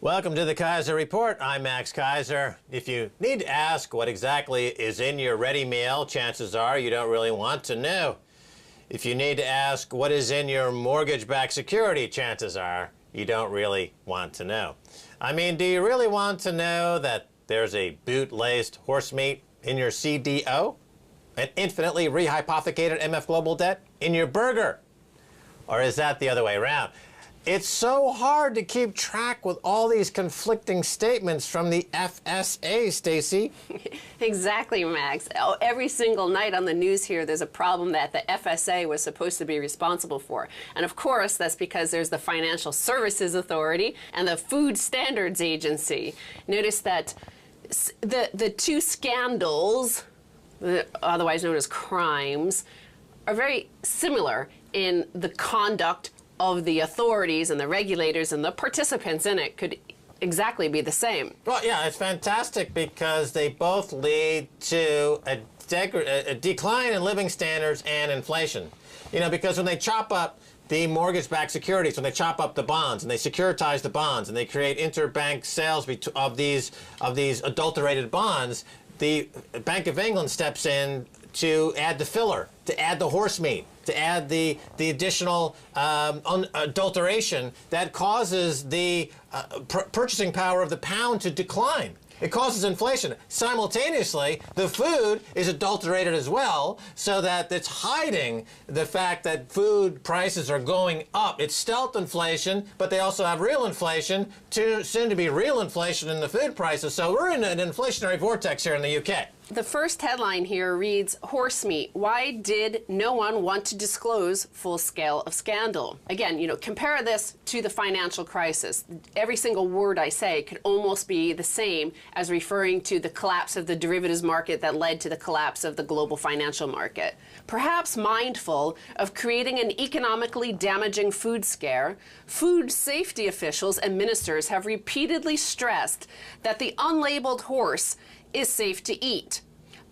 Welcome to the Keiser Report. I'm Max Keiser. If you need to ask what exactly is in your ready meal, chances are you don't really want to know. If you need to ask what is in your mortgage-backed security, chances are you don't really want to know. I mean, do you really want to know that there's a boot-laced horse meat in your CDO? An infinitely rehypothecated MF Global debt in your burger? Or is that the other way around? It's so hard to keep track with all these conflicting statements from the FSA, Stacy. Exactly, Max. Oh, every single night on the news here, there's a problem that the FSA was supposed to be responsible for. And of course, that's because there's the Financial Services Authority and the Food Standards Agency. Notice that the two scandals, otherwise known as crimes, are very similar in the conduct of the authorities and the regulators, and the participants in it could exactly be the same. Well, yeah, it's fantastic because they both lead to a decline in living standards and inflation. You know, because when they chop up the mortgage-backed securities, when they chop up the bonds and they securitize the bonds and they create interbank sales of these adulterated bonds, the Bank of England steps in to add the filler, to add the horse meat, to add the additional adulteration that causes the purchasing power of the pound to decline. It causes inflation. Simultaneously, the food is adulterated as well, so that it's hiding the fact that food prices are going up. It's stealth inflation, but they also have real inflation, soon to be real inflation in the food prices. So we're in an inflationary vortex here in the UK. The first headline here reads, "Horse meat. Why did no one want to disclose full scale of scandal?" Again, you know, compare this to the financial crisis. Every single word I say could almost be the same as referring to the collapse of the derivatives market that led to the collapse of the global financial market. Perhaps mindful of creating an economically damaging food scare, food safety officials and ministers have repeatedly stressed that the unlabeled horse is safe to eat.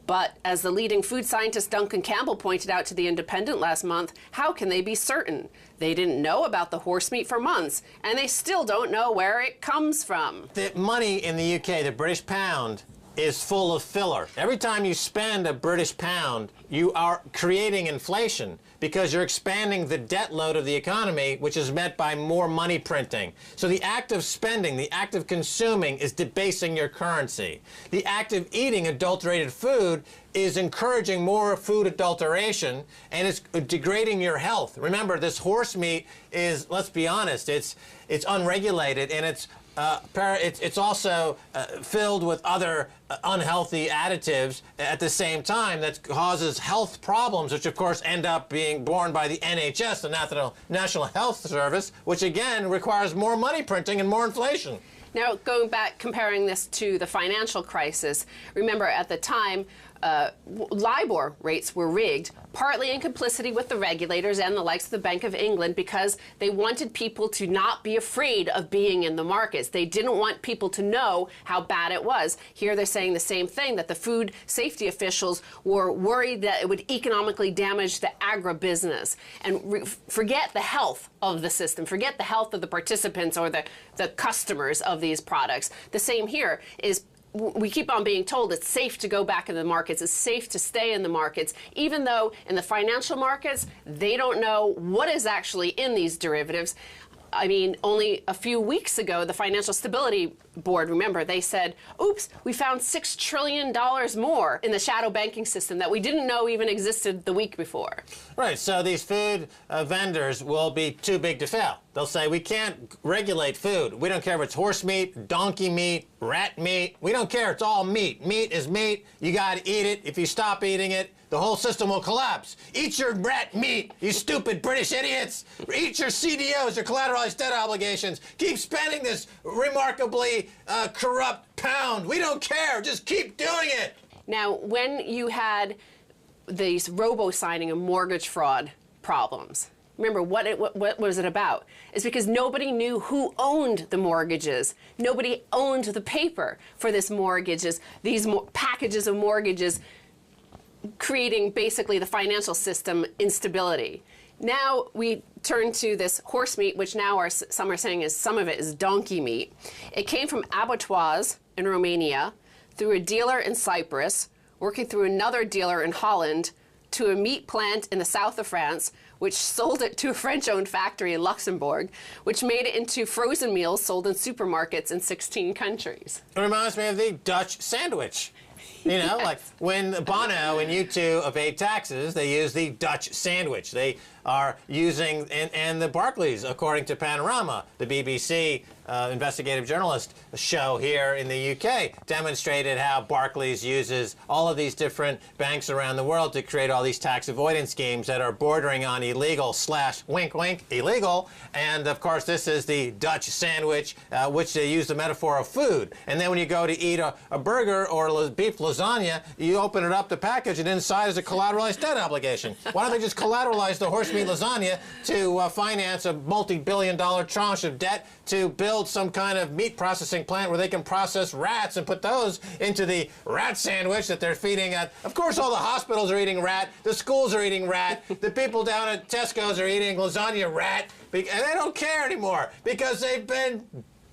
But as the leading food scientist Duncan Campbell pointed out to The Independent last month, how can they be certain? They didn't know about the horse meat for months, and they still don't know where it comes from. The money in the UK, the British pound, is full of filler. Every time you spend a British pound, you are creating inflation because you're expanding the debt load of the economy, which is met by more money printing. So the act of spending, the act of consuming is debasing your currency. The act of eating adulterated food is encouraging more food adulteration, and it's degrading your health. Remember, this horse meat is, let's be honest, it's unregulated, and it's also filled with other unhealthy additives at the same time that causes health problems, which of course end up being borne by the NHS, the National Health Service, which again requires more money printing and more inflation. Now, going back, comparing this to the financial crisis, remember at the time, LIBOR rates were rigged, partly in complicity with the regulators and the likes of the Bank of England, because they wanted people to not be afraid of being in the markets. They didn't want people to know how bad it was. Here they're saying the same thing, that the food safety officials were worried that it would economically damage the agribusiness. And forget the health of the system, forget the health of the participants or the customers of these products. The same here is, we keep on being told it's safe to go back in the markets, it's safe to stay in the markets, even though in the financial markets, they don't know what is actually in these derivatives. I mean, only a few weeks ago, the Financial Stability Board, remember, they said, oops, we found $6 trillion more in the shadow banking system that we didn't know even existed the week before. Right, so these food vendors will be too big to fail. They'll say, we can't regulate food. We don't care if it's horse meat, donkey meat, rat meat. We don't care, it's all meat. Meat is meat, you gotta eat it. If you stop eating it, the whole system will collapse. Eat your rat meat, you stupid British idiots. Eat your CDOs, your collateralized debt obligations. Keep spending this remarkably corrupt pound. We don't care, just keep doing it. Now, when you had these robo-signing and mortgage fraud problems, remember, what was it about? It's because nobody knew who owned the mortgages. Nobody owned the paper for these mortgages, these packages of mortgages, creating basically the financial system instability. Now we turn to this horse meat, which now some are saying is some of it is donkey meat. It came from abattoirs in Romania, through a dealer in Cyprus, working through another dealer in Holland, to a meat plant in the south of France, which sold it to a French-owned factory in Luxembourg, which made it into frozen meals sold in supermarkets in 16 countries. It reminds me of the Dutch sandwich. You know, like when Bono and U2 evade taxes, they use the Dutch sandwich. They are using, and the Barclays, according to Panorama, the BBC investigative journalist show here in the UK, demonstrated how Barclays uses all of these different banks around the world to create all these tax avoidance schemes that are bordering on illegal / wink wink illegal. And of course, this is the Dutch sandwich, which they use the metaphor of food. And then when you go to eat a burger or beef lasagna, you open it up, the package, and inside is a collateralized debt obligation. Why don't they just collateralize the horse meat lasagna to finance a multi-billion-dollar tranche of debt to build some kind of meat processing plant where they can process rats and put those into the rat sandwich that they're feeding at. Of course, all the hospitals are eating rat, the schools are eating rat, the people down at Tesco's are eating lasagna rat, and they don't care anymore because they've been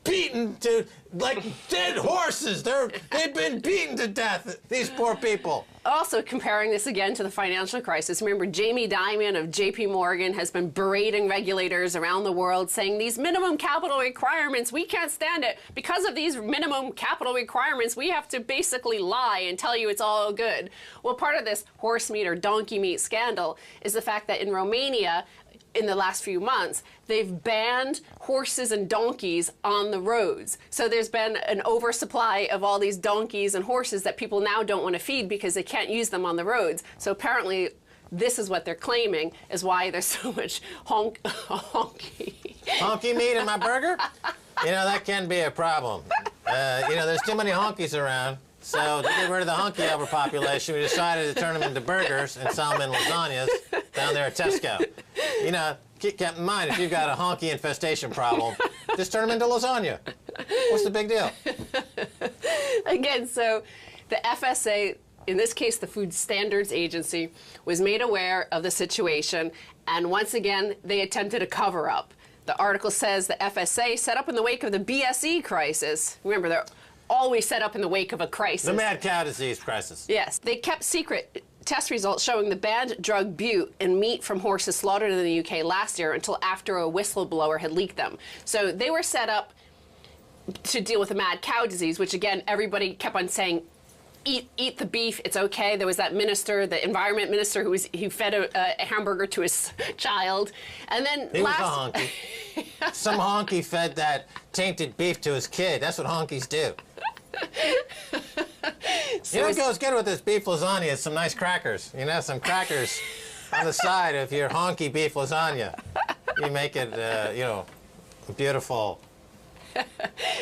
beaten to like dead horses. They've been beaten to death, these poor people. Also, comparing this again to the financial crisis, remember Jamie Dimon of JP Morgan has been berating regulators around the world, saying these minimum capital requirements, we can't stand it. Because of these minimum capital requirements, we have to basically lie and tell you it's all good. Well, part of this horse meat or donkey meat scandal is the fact that in Romania, in the last few months, they've banned horses and donkeys on the roads. So there's been an oversupply of all these donkeys and horses that people now don't want to feed because they can't use them on the roads. So apparently this is what they're claiming is why there's so much honky. Honky meat in my burger? You know, that can be a problem. You know, there's too many honkies around. So to get rid of the honky overpopulation, we decided to turn them into burgers and sell them in lasagnas down there at Tesco. You know, keep in mind, if you've got a honky infestation problem, just turn them into lasagna. What's the big deal? Again, so the FSA, in this case the Food Standards Agency, was made aware of the situation, and once again they attempted a cover-up. The article says the FSA set up in the wake of the BSE crisis. Remember, they're always set up in the wake of a crisis. The mad cow disease crisis. Yes. They kept secret test results showing the banned drug bute in meat from horses slaughtered in the UK last year until after a whistleblower had leaked them. So they were set up to deal with the mad cow disease, which again, everybody kept on saying, eat the beef, it's okay. There was that minister, the environment minister, who fed a hamburger to his child. And then he was a honky. Some honky fed that tainted beef to his kid. That's what honkies do. So you know what goes good with this beef lasagna is some nice crackers. You know, some crackers on the side of your honky beef lasagna. You make it, you know, beautiful.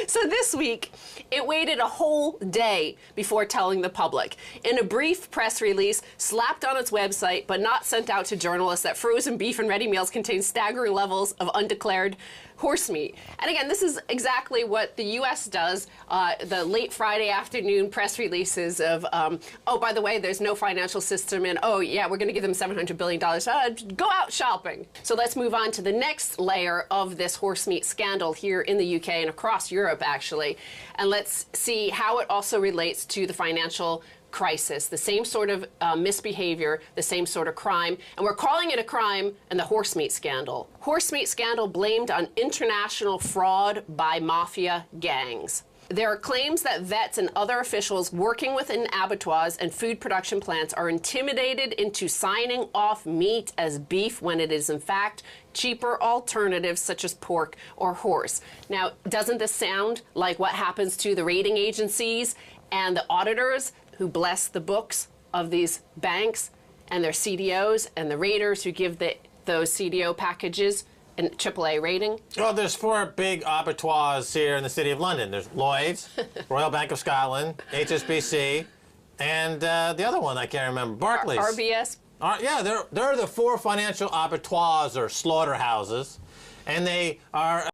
So this week, it waited a whole day before telling the public. In a brief press release slapped on its website but not sent out to journalists, that frozen beef and ready meals contain staggering levels of undeclared horse meat. And again, this is exactly what the U.S. does. The late Friday afternoon press releases of, oh, by the way, there's no financial system, and oh, yeah, we're going to give them $700 billion. Go out shopping. So let's move on to the next layer of this horse meat scandal here in the UK and across Europe, actually. And let's see how it also relates to the financial crisis, the same sort of misbehavior, the same sort of crime, and we're calling it a crime in the horse meat scandal. Horse meat scandal blamed on international fraud by mafia gangs. There are claims that vets and other officials working within abattoirs and food production plants are intimidated into signing off meat as beef when it is in fact cheaper alternatives such as pork or horse. Now, doesn't this sound like what happens to the rating agencies and the auditors who bless the books of these banks and their CDOs and the raters who give those CDO packages an AAA rating? Well, there's 4 big abattoirs here in the City of London. There's Lloyd's, Royal Bank of Scotland, HSBC, and the other one I can't remember, Barclays. RBS? Yeah, they're the 4 financial abattoirs or slaughterhouses, and they are